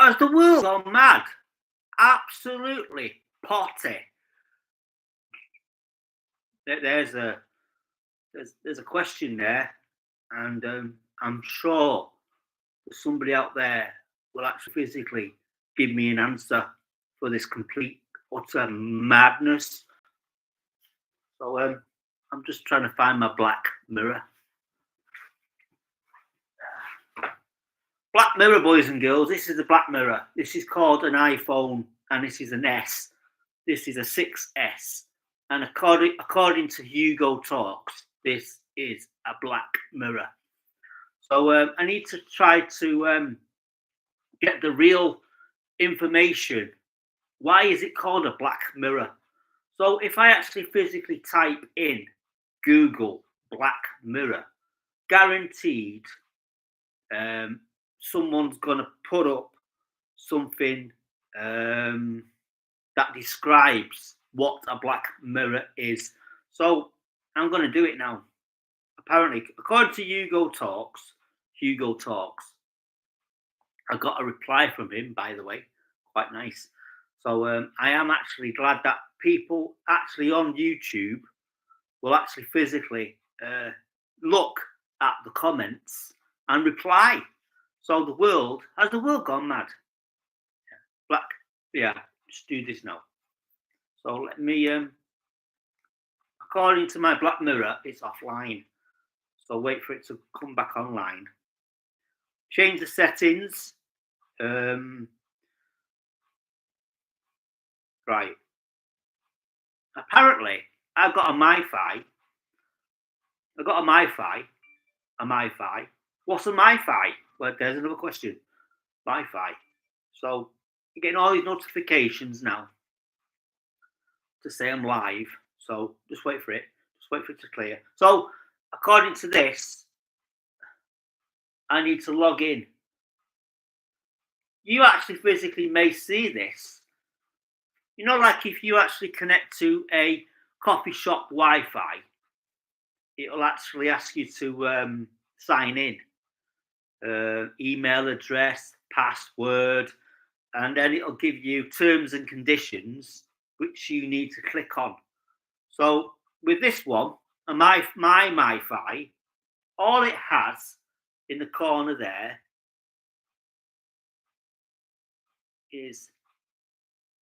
Has the world gone mad? Absolutely potty. There's a question there, and I'm sure that somebody out there will actually physically give me an answer for this complete utter madness. So I'm just trying to find my black mirror. Black mirror, boys and girls. This is a black mirror. This is called an iPhone, and this is an S. This is a 6S. And according to Hugo Talks, this is a black mirror. So I need to try to get the real information. Why is it called a black mirror? So if I actually physically type in Google black mirror, guaranteed someone's going to put up something that describes what a black mirror is. So I'm going to do it now. Apparently, according to Hugo Talks, I got a reply from him, by the way, quite nice. So I am actually glad that people actually on YouTube will actually physically look at the comments and reply. So has the world gone mad? Black, yeah, just do this now. So let me, according to my black mirror, it's offline. So wait for it to come back online. Change the settings. Right. Apparently, I've got a MiFi. A MiFi. What's a MiFi? Well, there's another question. MiFi. So you're getting all these notifications now to say I'm live. So just wait for it. Just wait for it to clear. So according to this, I need to log in. You actually physically may see this. You know, like if you actually connect to a coffee shop Wi-Fi, it'll actually ask you to sign in. Email address, password, and then it'll give you terms and conditions which you need to click on. So with this one, my MiFi, all it has in the corner there is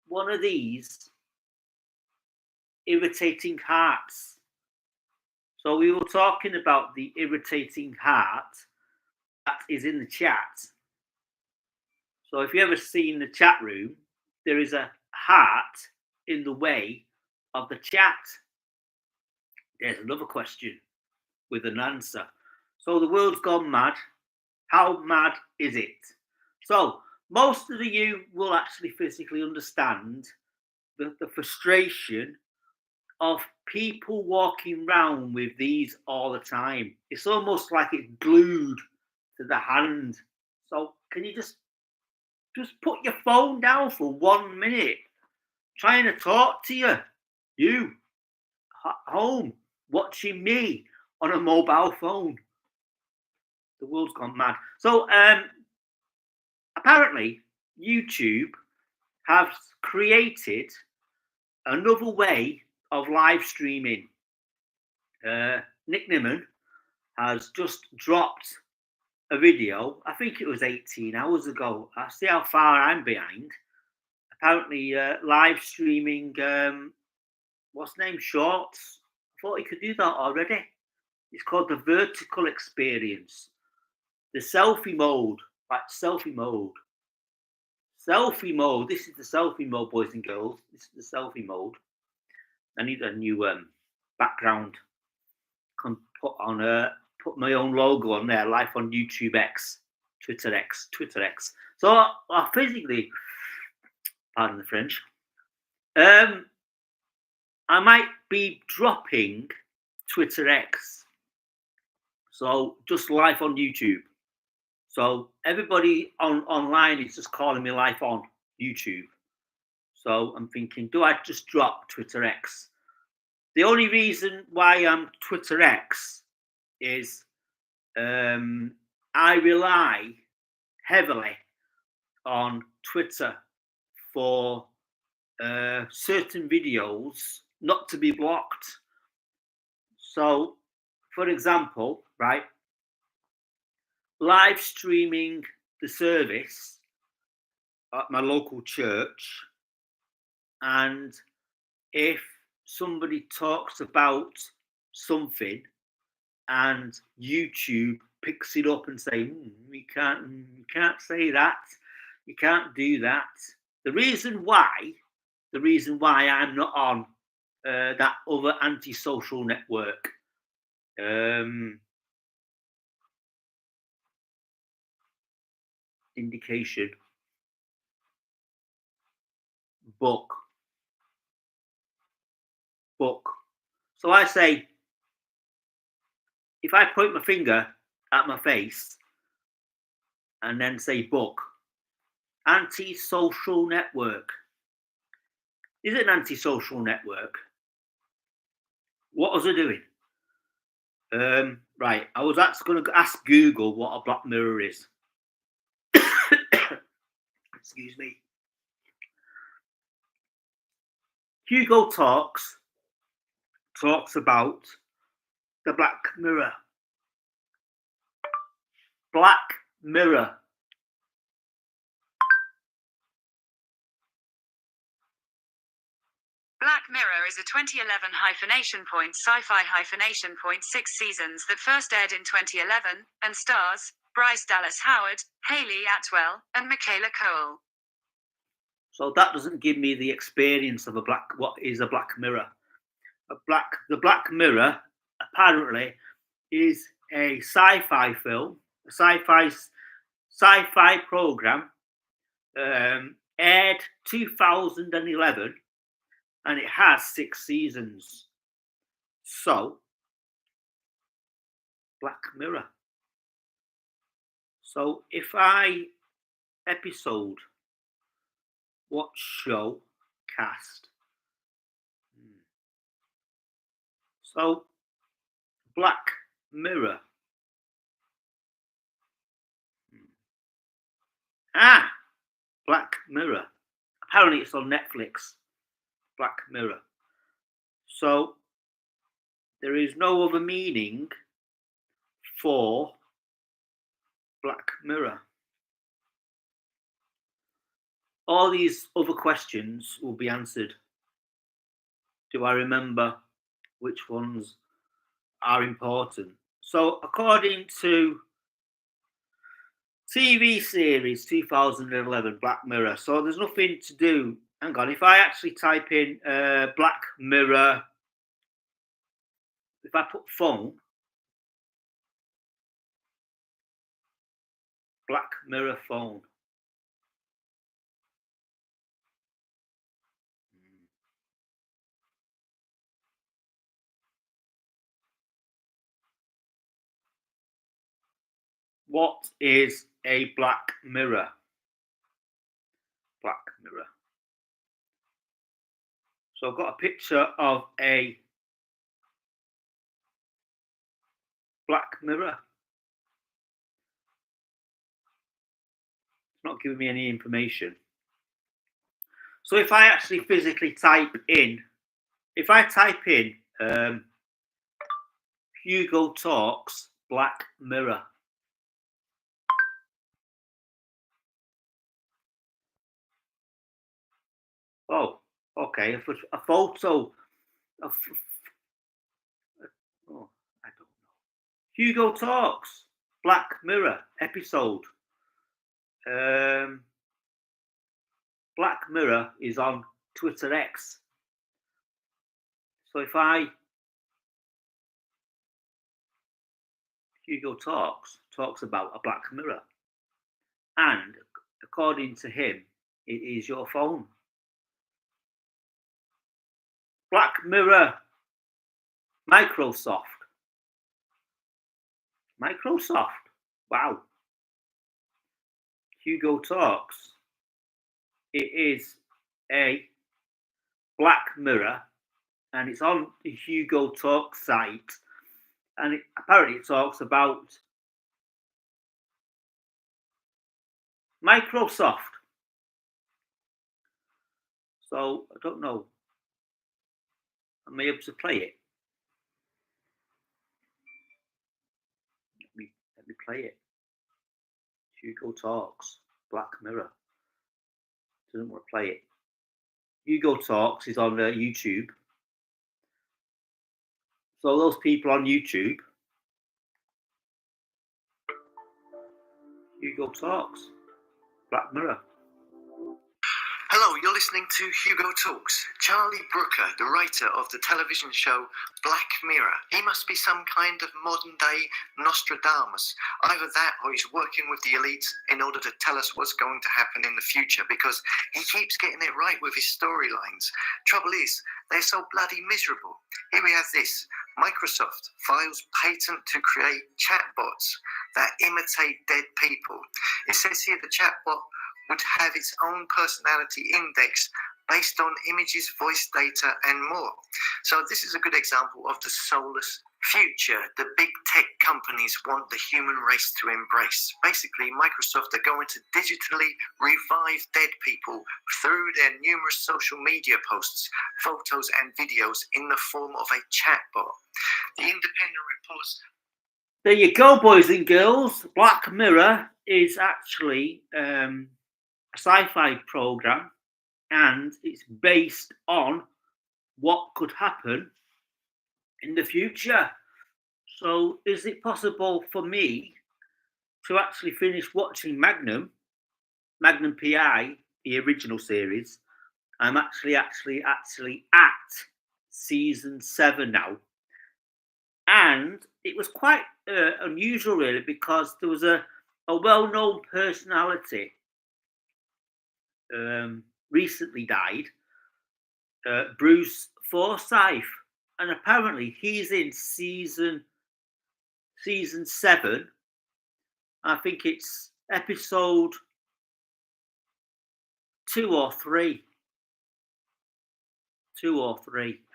one of these irritating hearts. So we were talking about the irritating heart that is in the chat. So if you ever seen the chat room, there is a heart in the way of the chat. There's another question with an answer. So the world's gone mad. How mad is it? So most of you will actually physically understand the frustration of people walking around with these all the time. It's almost like it's glued to the hand. So can you just put your phone down for 1 minute, trying to talk to you at home, watching me on a mobile phone. The world's gone mad. So apparently YouTube has created another way of live streaming. Nick Nimmin has just dropped a video. I think it was 18 hours ago. I see how far I'm behind. Apparently live streaming, what's the name? Shorts. I thought he could do that already. It's called the vertical experience. The selfie mode, like selfie mode. Selfie mode. This is the selfie mode, boys and girls. This is the selfie mode. I need a new background. Can put my own logo on there. Live on YouTube X, Twitter X. So I physically, pardon the French, I might be dropping Twitter X. So just live on YouTube. So everybody online is just calling me live on YouTube. So I'm thinking, do I just drop Twitter X? The only reason why I'm Twitter X is I rely heavily on Twitter for certain videos not to be blocked. So, for example, right, live streaming the service at my local church, and if somebody talks about something and YouTube picks it up and say, you can't say that, you can't do that. The reason why I'm not on that other anti-social network, indication, book. So I say, if I point my finger at my face and then say book, anti-social network. Is it an anti-social network? What was I doing? Right, I was actually going to ask Google what a black mirror is. Excuse me. Hugo talks about the Black Mirror. Black Mirror. Black Mirror is a 2011 sci-fi 6 seasons that first aired in 2011 and stars Bryce Dallas Howard, Haley Atwell, and Michaela Cole. So that doesn't give me the experience of what is a Black Mirror. The Black Mirror apparently is a sci-fi film, a sci-fi program, aired 2011, and it has 6 seasons. So, Black Mirror. So if I episode, what show, cast? So, Black Mirror. Black Mirror. Apparently it's on Netflix. Black Mirror. So, there is no other meaning for Black Mirror. All these other questions will be answered. Do I remember which ones are important? So, according to TV series 2011 Black Mirror, so there's nothing to do. Hang on, if I actually type in Black Mirror, if I put phone, Black Mirror phone. What is a black mirror? Black mirror. So I've got a picture of a black mirror. It's not giving me any information. So if I actually physically type in, Hugo Talks Black Mirror. Oh, okay. A photo of. Oh, I don't know. Hugo Talks Black Mirror episode. Black Mirror is on Twitter X. So if Hugo talks about a black mirror, and according to him, it is your phone. Black Mirror, Microsoft. Wow. Hugo talks. It is a black mirror, and it's on the Hugo Talk site, and apparently it talks about Microsoft. So I don't know. Am I able to play it? Let me play it. Hugo Talks, Black Mirror. Doesn't want to play it. Hugo Talks is on YouTube. So those people on YouTube, Hugo Talks, Black Mirror. Hello, you're listening to Hugo Talks. Charlie Brooker, the writer of the television show Black Mirror. He must be some kind of modern-day Nostradamus. Either that or he's working with the elites in order to tell us what's going to happen in the future, because he keeps getting it right with his storylines. Trouble is, they're so bloody miserable. Here we have this. Microsoft files patent to create chatbots that imitate dead people. It says here the chatbot would have its own personality index based on images, voice data, and more. So this is a good example of the soulless future the big tech companies want the human race to embrace. Basically, Microsoft are going to digitally revive dead people through their numerous social media posts, photos, and videos in the form of a chatbot. The Independent reports. There you go, boys and girls. Black Mirror is actually a sci-fi program, and it's based on what could happen in the future. So is it possible for me to actually finish watching Magnum PI, the original series? I'm actually at season 7 now, and it was quite unusual, really, because there was a well-known personality recently died, Bruce Forsyth, and apparently he's in season 7. I think it's episode 2 or 3.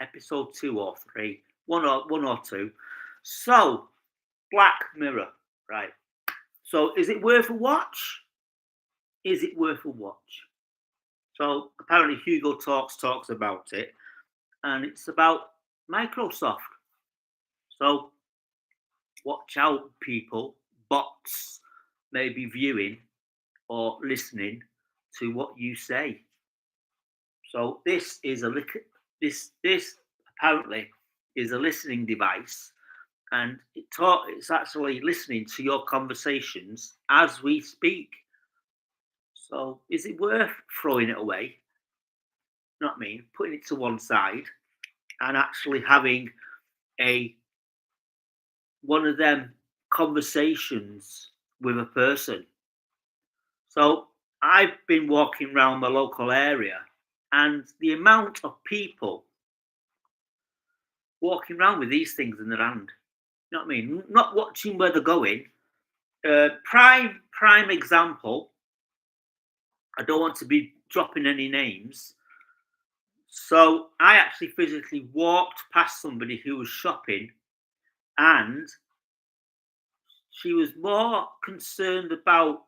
Episode 2 or 3. One or two. So, Black Mirror, right? So, is it worth a watch? So, apparently Hugo talks about it, and it's about Microsoft. So, watch out, people. Bots may be viewing or listening to what you say. So, this is this apparently is a listening device, and it's actually listening to your conversations as we speak. So is it worth throwing it away? Not me, putting it to one side and actually having one of them conversations with a person. So I've been walking around my local area, and the amount of people walking around with these things in their hand, you know what I mean? Not watching where they're going. Prime example. I don't want to be dropping any names. So I actually physically walked past somebody who was shopping, and she was more concerned about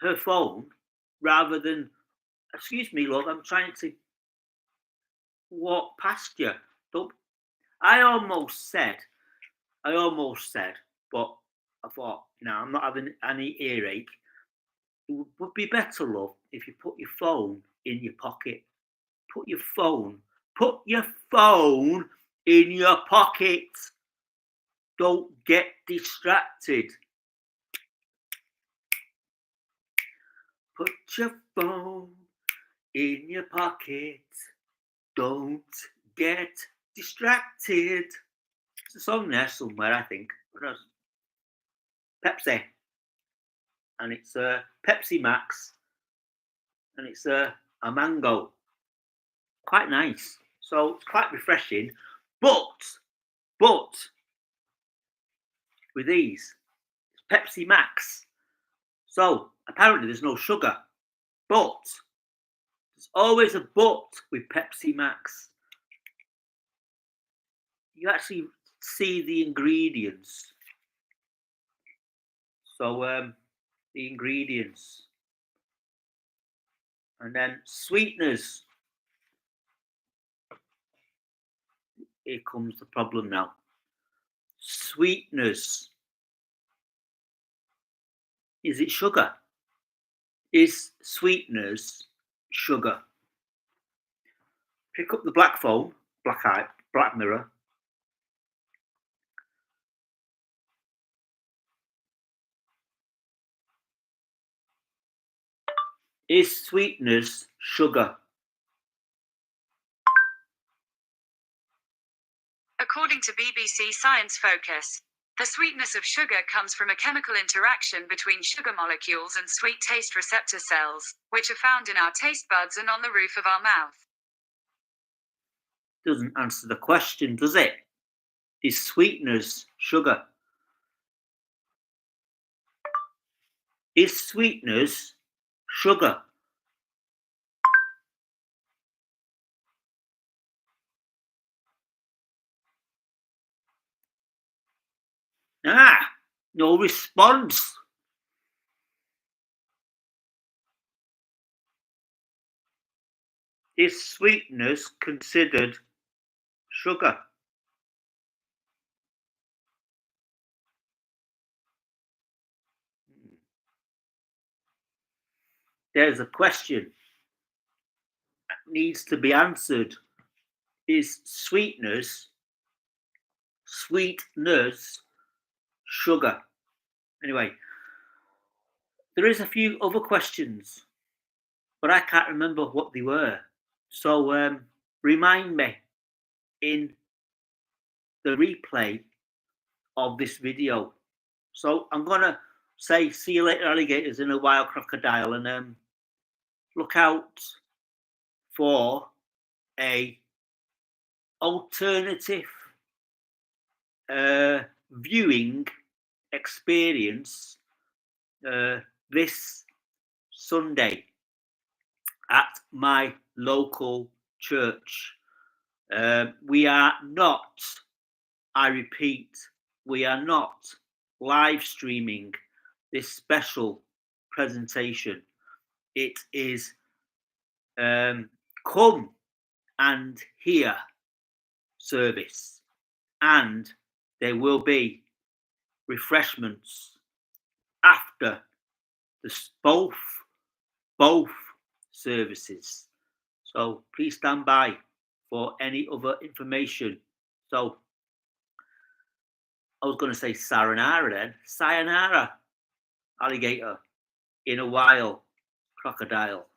her phone rather than, excuse me, love, I'm trying to walk past you. Don't. I almost said, but I thought, no, I'm not having any earache. It would be better, love, if you put your phone in your pocket. Put your phone in your pocket. Don't get distracted. Put your phone in your pocket. Don't get distracted. It's a song there somewhere, I think. Pepsi. And it's Pepsi Max. And it's a mango. Quite nice. So it's quite refreshing. But with these, it's Pepsi Max. So apparently there's no sugar. But there's always a but with Pepsi Max. You actually see the ingredients. So the ingredients. And then sweeteners. Here comes the problem now. Sweeteners. Is it sugar? Is sweeteners sugar? Pick up the black phone, black mirror. Is sweeteners sugar? According to BBC Science Focus, the sweetness of sugar comes from a chemical interaction between sugar molecules and sweet taste receptor cells, which are found in our taste buds and on the roof of our mouth. Doesn't answer the question, does it? Is sweeteners sugar? Is sweeteners sugar? No response. Is sweeteners considered sugar? There's a question that needs to be answered. Is sweeteners sugar? Anyway, there is a few other questions, but I can't remember what they were. So remind me in the replay of this video. So I'm gonna say see you later, alligators, in a wild crocodile, and look out for a alternative viewing experience this Sunday at my local church. We are not, I repeat, we are not live streaming this special presentation. It is come and hear service, and there will be refreshments after both services. So please stand by for any other information. So I was going to say sayonara then. Sayonara, alligator, in a while, crocodile.